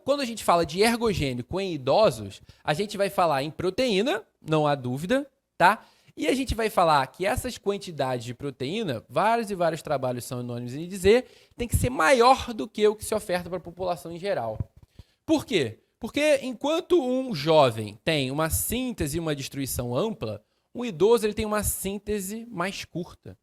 quando a gente fala de ergogênico em idosos, a gente vai falar em proteína, não há dúvida, tá? E a gente vai falar que essas quantidades de proteína, vários e vários trabalhos são unânimes em dizer, tem que ser maior do que o que se oferta para a população em geral. Por quê? Porque enquanto um jovem tem uma síntese e uma destruição ampla, um idoso ele tem uma síntese mais curta.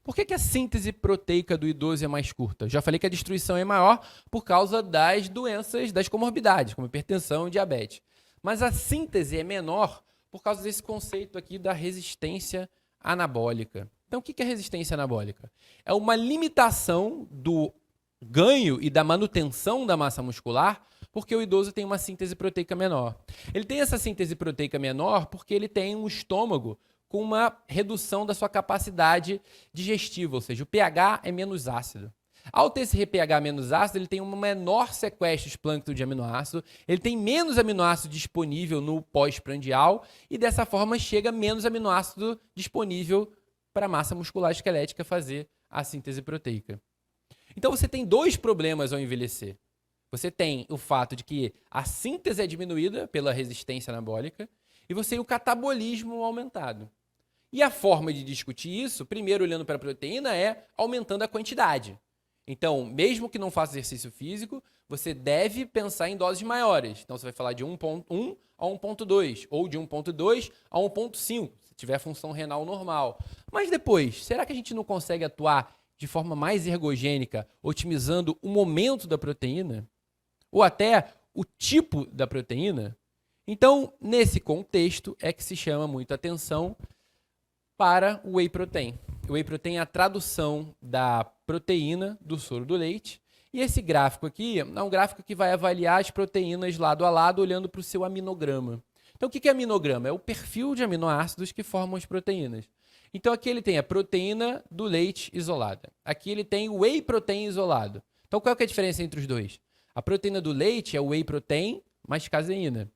Por que a síntese proteica do idoso é mais curta? Já falei que a destruição é maior por causa das doenças, das comorbidades, como hipertensão e diabetes. Mas a síntese é menor por causa desse conceito aqui da resistência anabólica. Então, o que é resistência anabólica? É uma limitação do ganho e da manutenção da massa muscular porque o idoso tem uma síntese proteica menor. Ele tem essa síntese proteica menor porque ele tem um estômago com uma redução da sua capacidade digestiva, ou seja, o pH é menos ácido. Ao ter esse pH menos ácido, ele tem um menor sequestro de plâncton de aminoácido, ele tem menos aminoácido disponível no pós-prandial e dessa forma chega menos aminoácido disponível para a massa muscular esquelética fazer a síntese proteica. Então você tem dois problemas ao envelhecer. Você tem o fato de que a síntese é diminuída pela resistência anabólica e você tem o catabolismo aumentado. E a forma de discutir isso, primeiro olhando para a proteína, é aumentando a quantidade. Então, mesmo que não faça exercício físico, você deve pensar em doses maiores. Então, você vai falar de 1.1 a 1.2 ou de 1.2 a 1.5, se tiver função renal normal. Mas depois, será que a gente não consegue atuar de forma mais ergogênica, otimizando o momento da proteína? Ou até o tipo da proteína? Então, nesse contexto, é que se chama muita atenção para o whey protein. O whey protein é a tradução da proteína do soro do leite. E esse gráfico aqui é um gráfico que vai avaliar as proteínas lado a lado, olhando para o seu aminograma. Então, o que é aminograma? É o perfil de aminoácidos que formam as proteínas. Então, aqui ele tem a proteína do leite isolada. Aqui ele tem o whey protein isolado. Então, qual é a diferença entre os dois? A proteína do leite é o whey protein mais caseína.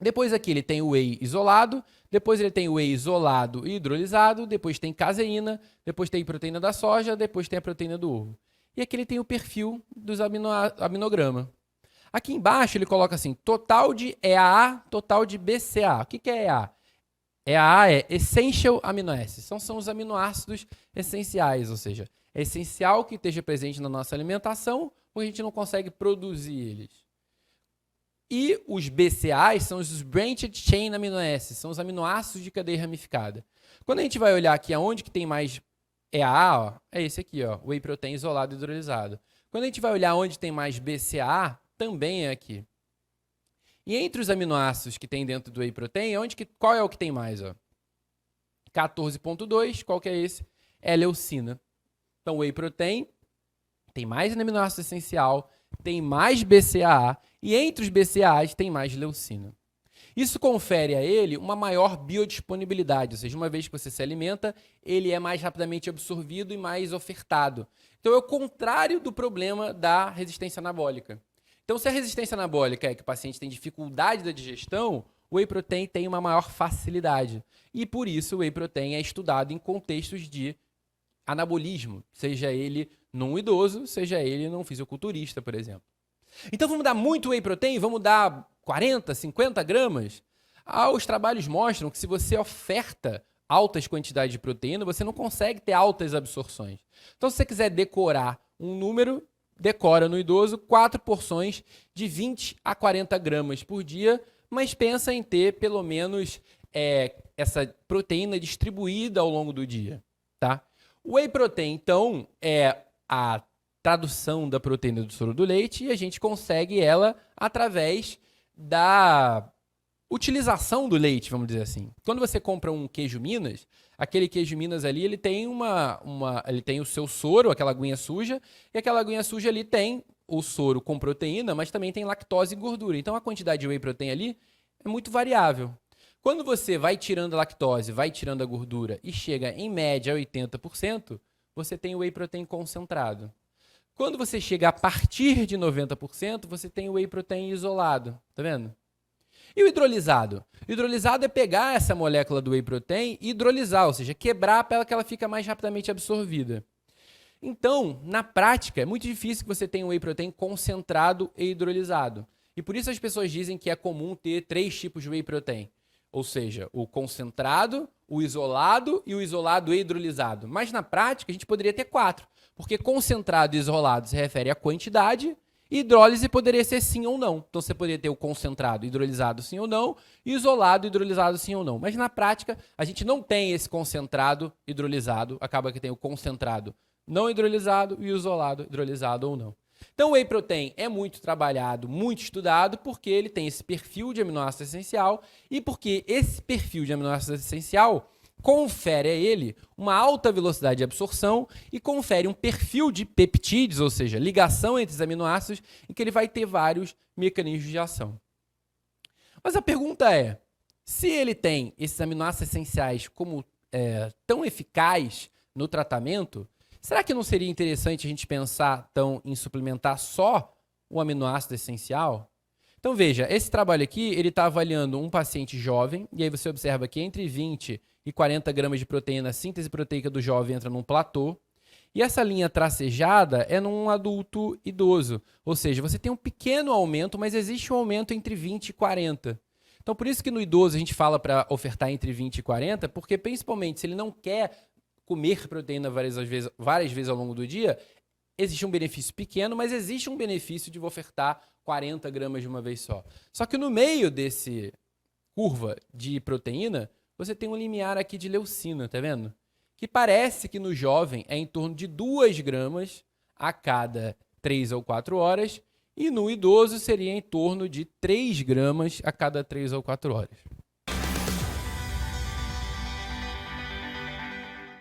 Depois aqui ele tem o whey isolado, depois ele tem o whey isolado e hidrolisado, depois tem caseína, depois tem proteína da soja, depois tem a proteína do ovo. E aqui ele tem o perfil dos aminograma. Aqui embaixo ele coloca assim, total de EAA, total de BCA. O que é EAA? EAA é Essential Amino Acids, são os aminoácidos essenciais, ou seja, é essencial que esteja presente na nossa alimentação, porque a gente não consegue produzir eles. E os BCAs são os Branched Chain Amino Acids, são os aminoácidos de cadeia ramificada. Quando a gente vai olhar aqui aonde que tem mais EAA, ó, é esse aqui, ó, Whey Protein isolado e hidrolisado. Quando a gente vai olhar onde tem mais BCA, também é aqui. E entre os aminoácidos que tem dentro do Whey Protein, qual é o que tem mais? Ó? 14.2, qual que é esse? É leucina. Então, o Whey Protein tem mais aminoácido essencial, tem mais BCAA, e entre os BCAAs tem mais leucina. Isso confere a ele uma maior biodisponibilidade, ou seja, uma vez que você se alimenta, ele é mais rapidamente absorvido e mais ofertado. Então, é o contrário do problema da resistência anabólica. Então, se a resistência anabólica é que o paciente tem dificuldade da digestão, o whey protein tem uma maior facilidade. E, por isso, o whey protein é estudado em contextos de anabolismo, seja ele num idoso, seja ele num fisiculturista, por exemplo. Então, vamos dar muito whey protein? Vamos dar 40, 50 gramas? Os trabalhos mostram que se você oferta altas quantidades de proteína, você não consegue ter altas absorções. Então, se você quiser decorar um número, decora no idoso 4 porções de 20 a 40 gramas por dia, mas pensa em ter pelo menos essa proteína distribuída ao longo do dia. Tá? O whey protein, então, é a tradução da proteína do soro do leite e a gente consegue ela através da utilização do leite, vamos dizer assim. Quando você compra um queijo Minas, aquele queijo Minas ali, ele tem ele tem o seu soro, aquela aguinha suja, e aquela aguinha suja ali tem o soro com proteína, mas também tem lactose e gordura. Então a quantidade de whey protein ali é muito variável. Quando você vai tirando a lactose, vai tirando a gordura e chega em média a 80%, você tem o whey protein concentrado. Quando você chega a partir de 90%, você tem o whey protein isolado. Tá vendo? E o hidrolisado? O hidrolisado é pegar essa molécula do whey protein e hidrolisar, ou seja, quebrar para que ela fique mais rapidamente absorvida. Então, na prática, é muito difícil que você tenha um whey protein concentrado e hidrolisado. E por isso as pessoas dizem que é comum ter 3 tipos de whey protein. Ou seja, o concentrado, o isolado e o isolado e hidrolisado. Mas na prática, a gente poderia ter 4. Porque concentrado e isolado se refere à quantidade, e hidrólise poderia ser sim ou não. Então você poderia ter o concentrado hidrolisado sim ou não, e isolado hidrolisado sim ou não. Mas na prática, a gente não tem esse concentrado hidrolisado. Acaba que tem o concentrado não hidrolisado e o isolado hidrolisado ou não. Então o whey protein é muito trabalhado, muito estudado, porque ele tem esse perfil de aminoácido essencial e porque esse perfil de aminoácido essencial confere a ele uma alta velocidade de absorção e confere um perfil de peptídeos, ou seja, ligação entre os aminoácidos, em que ele vai ter vários mecanismos de ação. Mas a pergunta é, se ele tem esses aminoácidos essenciais como tão eficaz no tratamento, será que não seria interessante a gente pensar, então, em suplementar só o aminoácido essencial? Então, veja, esse trabalho aqui, ele está avaliando um paciente jovem, e aí você observa que entre 20 e 40 gramas de proteína, a síntese proteica do jovem entra num platô, e essa linha tracejada é num adulto idoso, ou seja, você tem um pequeno aumento, mas existe um aumento entre 20 e 40. Então, por isso que no idoso a gente fala para ofertar entre 20 e 40, porque principalmente se ele não quer comer proteína várias vezes ao longo do dia, existe um benefício pequeno, mas existe um benefício de ofertar 40 gramas de uma vez só. Só que no meio desse curva de proteína, você tem um limiar aqui de leucina, tá vendo? Que parece que no jovem é em torno de 2 gramas a cada 3 ou 4 horas, e no idoso seria em torno de 3 gramas a cada 3 ou 4 horas.